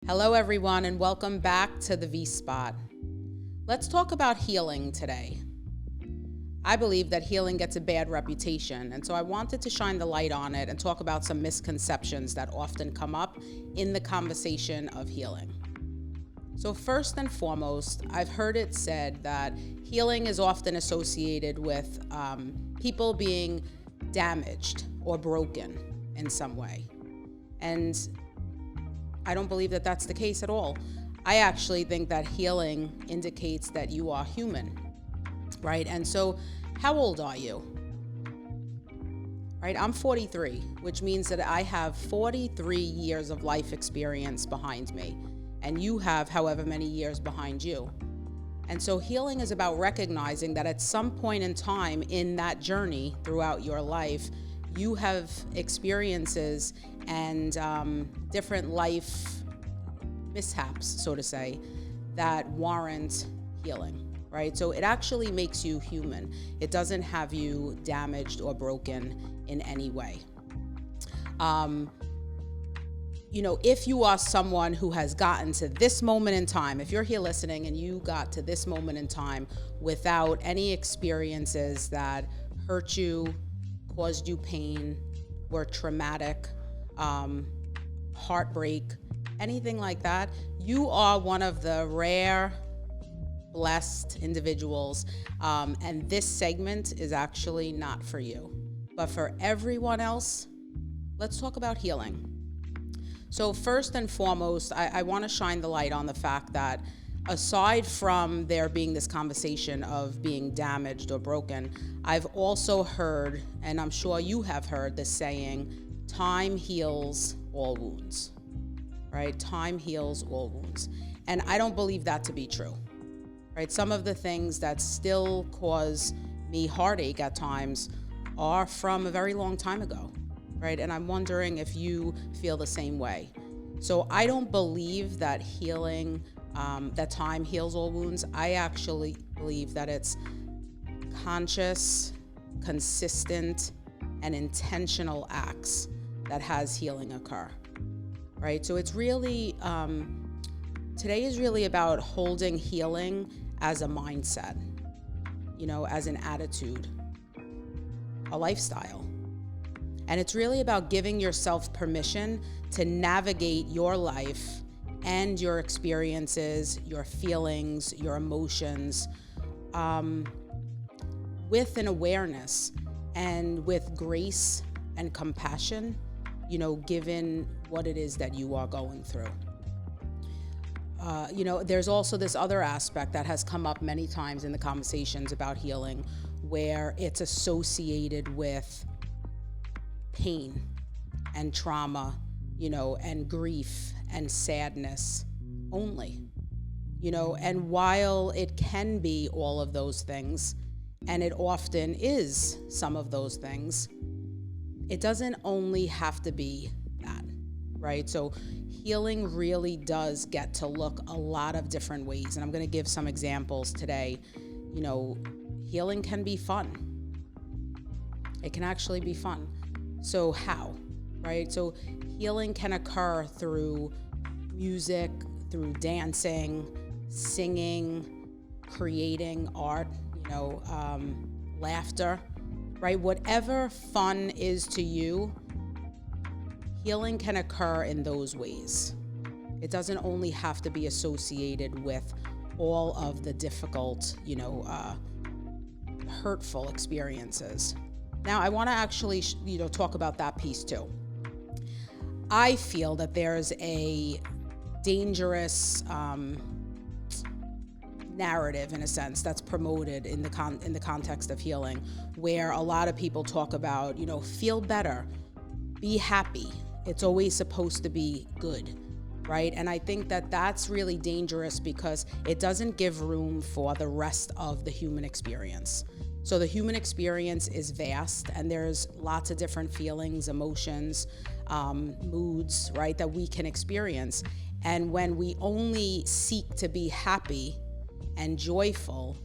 Hello, everyone, and welcome back to the V-Spot. Let's talk about healing today. I believe that healing gets a bad reputation, and so I wanted to shine the light on it and talk about some misconceptions that often come up in the conversation of healing. So first and foremost, I've heard it said that healing is often associated with people being damaged or broken in some way. And I don't believe that that's the case at all. I actually think that healing indicates that you are human, right? And so how old are you? Right? I'm 43, which means that I have 43 years of life experience behind me, and you have however many years behind you. And so healing is about recognizing that at some point in time in that journey throughout your life, you have experiences and different life mishaps, so to say, that warrant healing, right? So it actually makes you human. It doesn't have you damaged or broken in any way. If you are someone who has gotten to this moment in time, if you're here listening and you got to this moment in time without any experiences that hurt you, caused you pain, were traumatic, heartbreak, anything like that, you are one of the rare, blessed individuals. And this segment is actually not for you. But for everyone else, let's talk about healing. So first and foremost, I want to shine the light on the fact that aside from there being this conversation of being damaged or broken, I've also heard, and I'm sure you have heard, the saying, time heals all wounds, right? Time heals all wounds. And I don't believe that to be true, right? Some of the things that still cause me heartache at times are from a very long time ago, right? And I'm wondering if you feel the same way. So I don't believe that healing, that time heals all wounds. I actually believe that it's conscious, consistent, and intentional acts that has healing occur, right? So it's really, today is really about holding healing as a mindset, as an attitude, a lifestyle. And it's really about giving yourself permission to navigate your life and your experiences, your feelings, your emotions, with an awareness and with grace and compassion, given what it is that you are going through. There's also this other aspect that has come up many times in the conversations about healing, where it's associated with pain and trauma, and grief and sadness only, and while it can be all of those things, and it often is some of those things, it doesn't only have to be that, right? So healing really does get to look a lot of different ways, and I'm going to give some examples today. Healing can be fun. It can actually be fun. So how, right? So healing can occur through music, through dancing, singing, creating art, laughter, right? Whatever fun is to you, healing can occur in those ways. It doesn't only have to be associated with all of the difficult, hurtful experiences. Now, I want to actually, talk about that piece too. I feel that there's a dangerous narrative, in a sense, that's promoted in the context of healing, where a lot of people talk about, feel better, be happy. It's always supposed to be good, right? And I think that that's really dangerous because it doesn't give room for the rest of the human experience. So the human experience is vast, and there's lots of different feelings, emotions, moods, right, that we can experience. And when we only seek to be happy and joyful,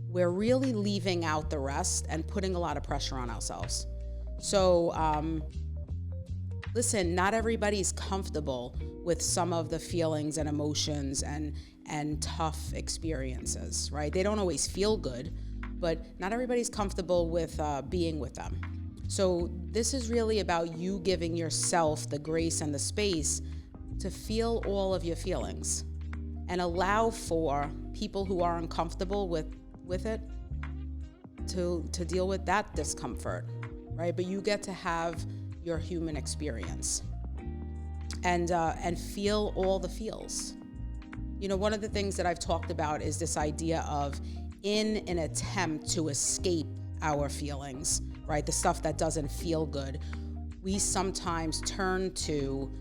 we're really leaving out the rest and putting a lot of pressure on ourselves. So listen, not everybody's comfortable with some of the feelings and emotions and tough experiences, right? They don't always feel good, but not everybody's comfortable with being with them. So this is really about you giving yourself the grace and the space to feel all of your feelings and allow for people who are uncomfortable with it to deal with that discomfort, right? But you get to have your human experience and feel all the feels. You know, one of the things that I've talked about is this idea of, in an attempt to escape our feelings, right? The stuff that doesn't feel good, we sometimes turn to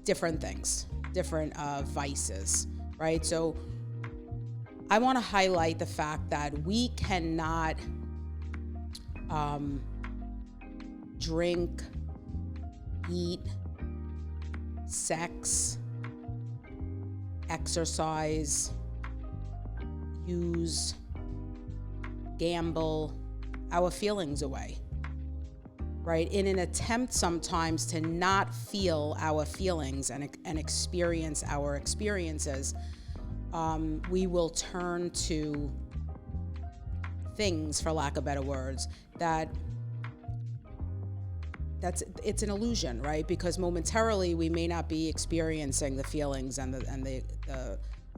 different things, different vices, right? So I want to highlight the fact that we cannot drink, eat, sex, exercise, use, gamble our feelings away, right? In an attempt sometimes to not feel our feelings and experience our experiences, we will turn to things, for lack of better words, it's an illusion, right? Because momentarily we may not be experiencing the feelings and the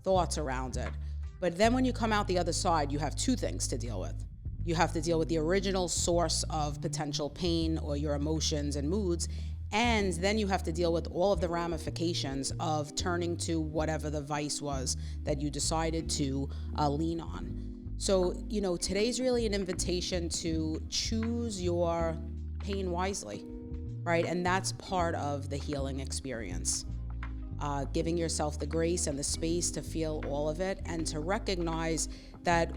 thoughts around it. But then when you come out the other side, you have two things to deal with. You have to deal with the original source of potential pain or your emotions and moods, and then you have to deal with all of the ramifications of turning to whatever the vice was that you decided to lean on. So, you know, today's really an invitation to choose your pain wisely, right? And that's part of the healing experience. Giving yourself the grace and the space to feel all of it, and to recognize that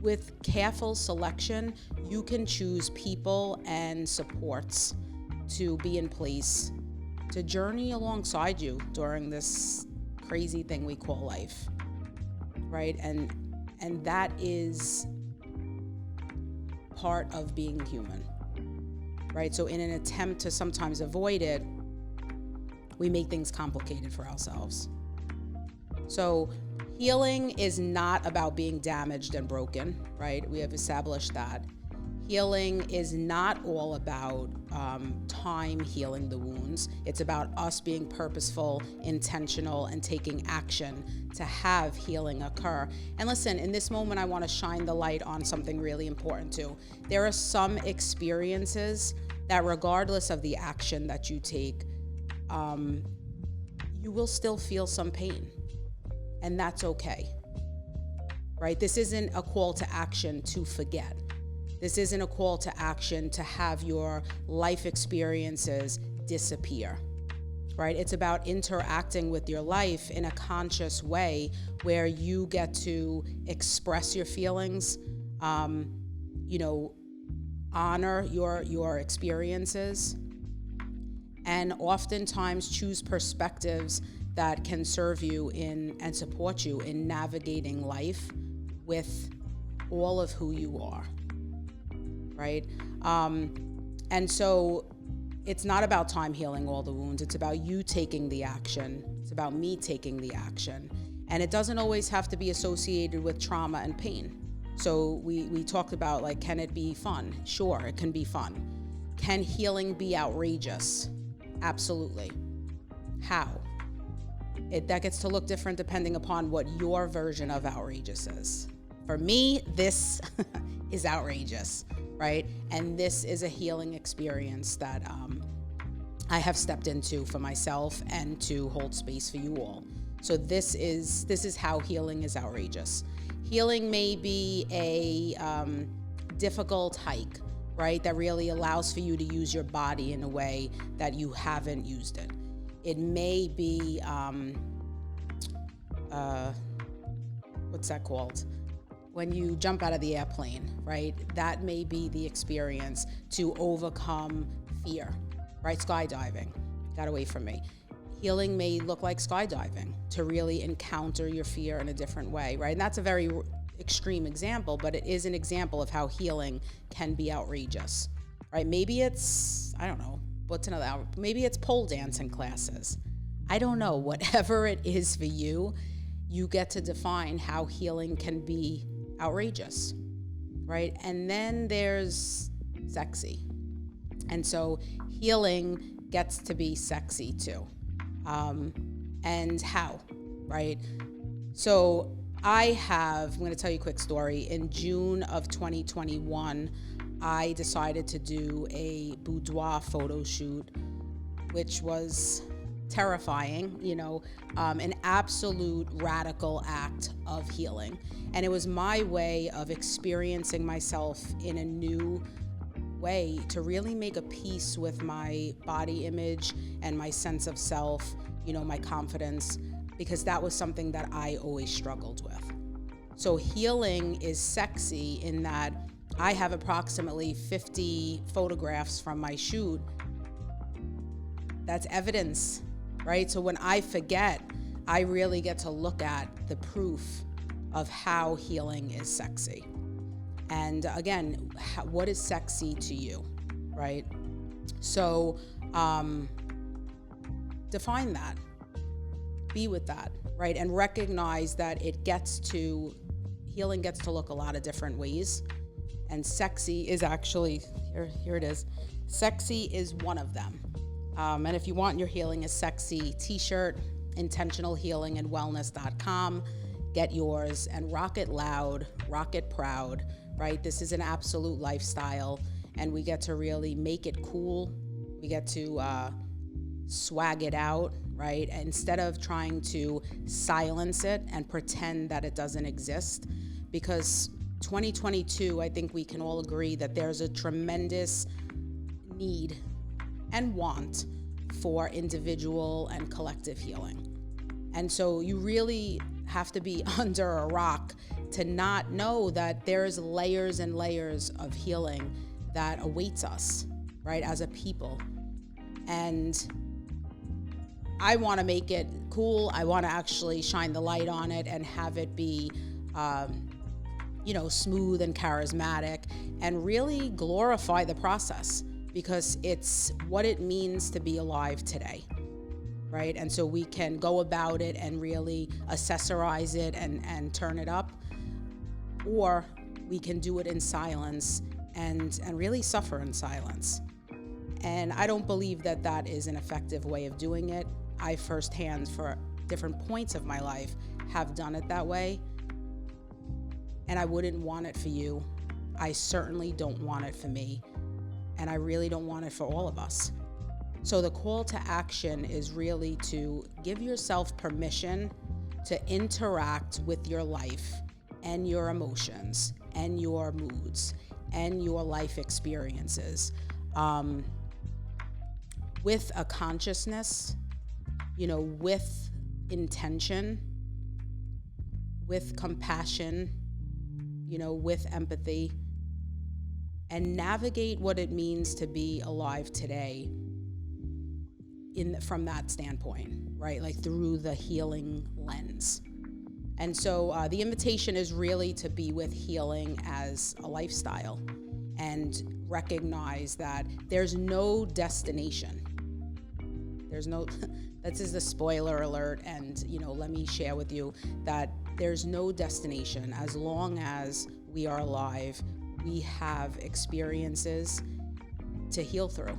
with careful selection, you can choose people and supports to be in place to journey alongside you during this crazy thing we call life, right? And that is part of being human, right? So in an attempt to sometimes avoid it, we make things complicated for ourselves. So healing is not about being damaged and broken, right? We have established that. Healing is not all about time healing the wounds. It's about us being purposeful, intentional, and taking action to have healing occur. And listen, in this moment, I want to shine the light on something really important too. There are some experiences that, regardless of the action that you take, you will still feel some pain, and that's okay, right? This isn't a call to action to forget. This isn't a call to action to have your life experiences disappear, right? It's about interacting with your life in a conscious way where you get to express your feelings, honor your experiences, and oftentimes choose perspectives that can serve you in and support you in navigating life with all of who you are, right? And so it's not about time healing all the wounds. It's about you taking the action. It's about me taking the action. And it doesn't always have to be associated with trauma and pain. So we talked about, like, can it be fun? Sure, it can be fun. Can healing be outrageous? Absolutely. How? That gets to look different depending upon what your version of outrageous is. For me, this is outrageous, right? And this is a healing experience that I have stepped into for myself and to hold space for you all. So this is how healing is outrageous. Healing may be a difficult hike, right? That really allows for you to use your body in a way that you haven't used it. It may be, what's that called? When you jump out of the airplane, right? That may be the experience to overcome fear, right? Skydiving, got away from me. Healing may look like skydiving, to really encounter your fear in a different way, right? And that's a very extreme example, but it is an example of how healing can be outrageous, right? Maybe it's, I don't know, what's another hour? Maybe it's pole dancing classes. I don't know. Whatever it is for you, you get to define how healing can be outrageous, right? And then there's sexy. And so healing gets to be sexy too. And how, right? So I'm going to tell you a quick story. In June of 2021, I decided to do a boudoir photo shoot, which was terrifying, an absolute radical act of healing. And it was my way of experiencing myself in a new way to really make a peace with my body image and my sense of self, my confidence, because that was something that I always struggled with. So healing is sexy in that I have approximately 50 photographs from my shoot. That's evidence, right? So when I forget, I really get to look at the proof of how healing is sexy. And again, what is sexy to you, right? So define that, be with that, right? And recognize that healing gets to look a lot of different ways. And sexy is actually, here it is. Sexy is one of them. And if you want your Healing is Sexy t-shirt, intentionalhealingandwellness.com, get yours and rock it loud, rock it proud, right? This is an absolute lifestyle, and we get to really make it cool. We get to swag it out, right? Instead of trying to silence it and pretend that it doesn't exist, because 2022, I think we can all agree that there's a tremendous need and want for individual and collective healing. And so you really have to be under a rock to not know that there's layers and layers of healing that awaits us, right, as a people. And I want to make it cool. I want to actually shine the light on it and have it be smooth and charismatic, and really glorify the process, because it's what it means to be alive today, right? And so we can go about it and really accessorize it and turn it up, or we can do it in silence and really suffer in silence. And I don't believe that that is an effective way of doing it. I firsthand, for different points of my life, have done it that way. And I wouldn't want it for you. I certainly don't want it for me. And I really don't want it for all of us. So the call to action is really to give yourself permission to interact with your life and your emotions and your moods and your life experiences with a consciousness, with intention, with compassion, with empathy, and navigate what it means to be alive today from that standpoint, right? Like through the healing lens. And so the invitation is really to be with healing as a lifestyle and recognize that there's no destination. This is the spoiler alert, and let me share with you that there's no destination. As long as we are alive, we have experiences to heal through.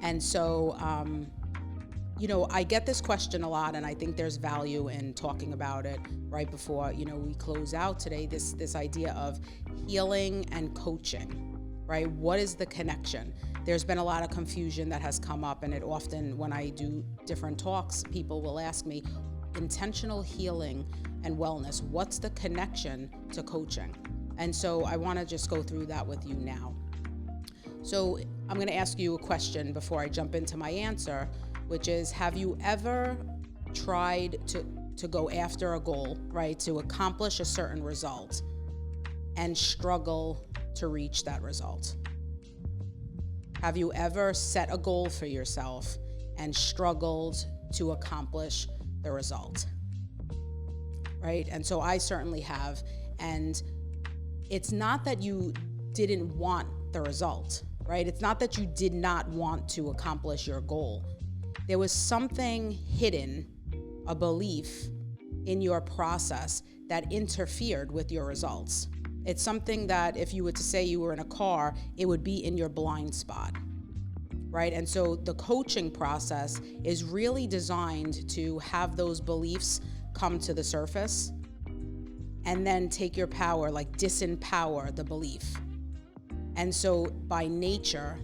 And so, I get this question a lot, and I think there's value in talking about it right before, we close out today, this idea of healing and coaching, right? What is the connection? There's been a lot of confusion that has come up, and it often, when I do different talks, people will ask me, intentional healing and wellness, what's the connection to coaching? And so I want to just go through that with you now. So I'm going to ask you a question before I jump into my answer, which is, have you ever tried to go after a goal, right, to accomplish a certain result and struggle to reach that result? Have you ever set a goal for yourself and struggled to accomplish the result? Right? And so I certainly have. And it's not that you didn't want the result, right? It's not that you did not want to accomplish your goal. There was something hidden, a belief in your process that interfered with your results. It's something that if you were to say you were in a car, it would be in your blind spot, right? And so the coaching process is really designed to have those beliefs come to the surface and then take your power, like disempower the belief. And so by nature,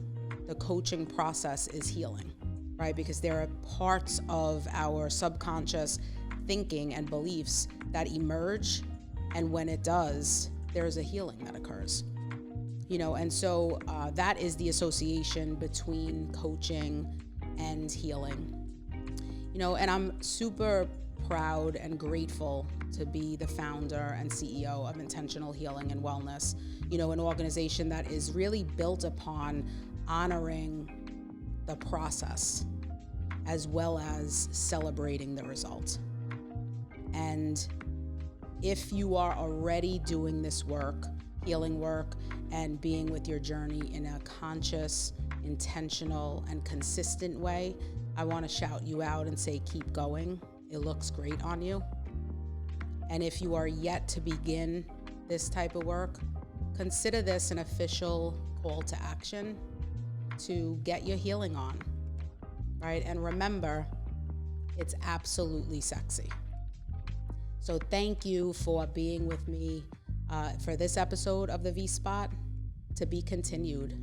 the coaching process is healing, right? Because there are parts of our subconscious thinking and beliefs that emerge, and when it does, there's a healing that occurs. And so that is the association between coaching and healing. And I'm super proud and grateful to be the founder and CEO of Intentional Healing and Wellness, an organization that is really built upon honoring the process as well as celebrating the result. And if you are already doing this work, healing work, and being with your journey in a conscious, intentional, and consistent way, I want to shout you out and say, keep going. It looks great on you. And if you are yet to begin this type of work, consider this an official call to action to get your healing on, right? And remember, it's absolutely sexy. So thank you for being with me for this episode of the V-Spot. To be continued.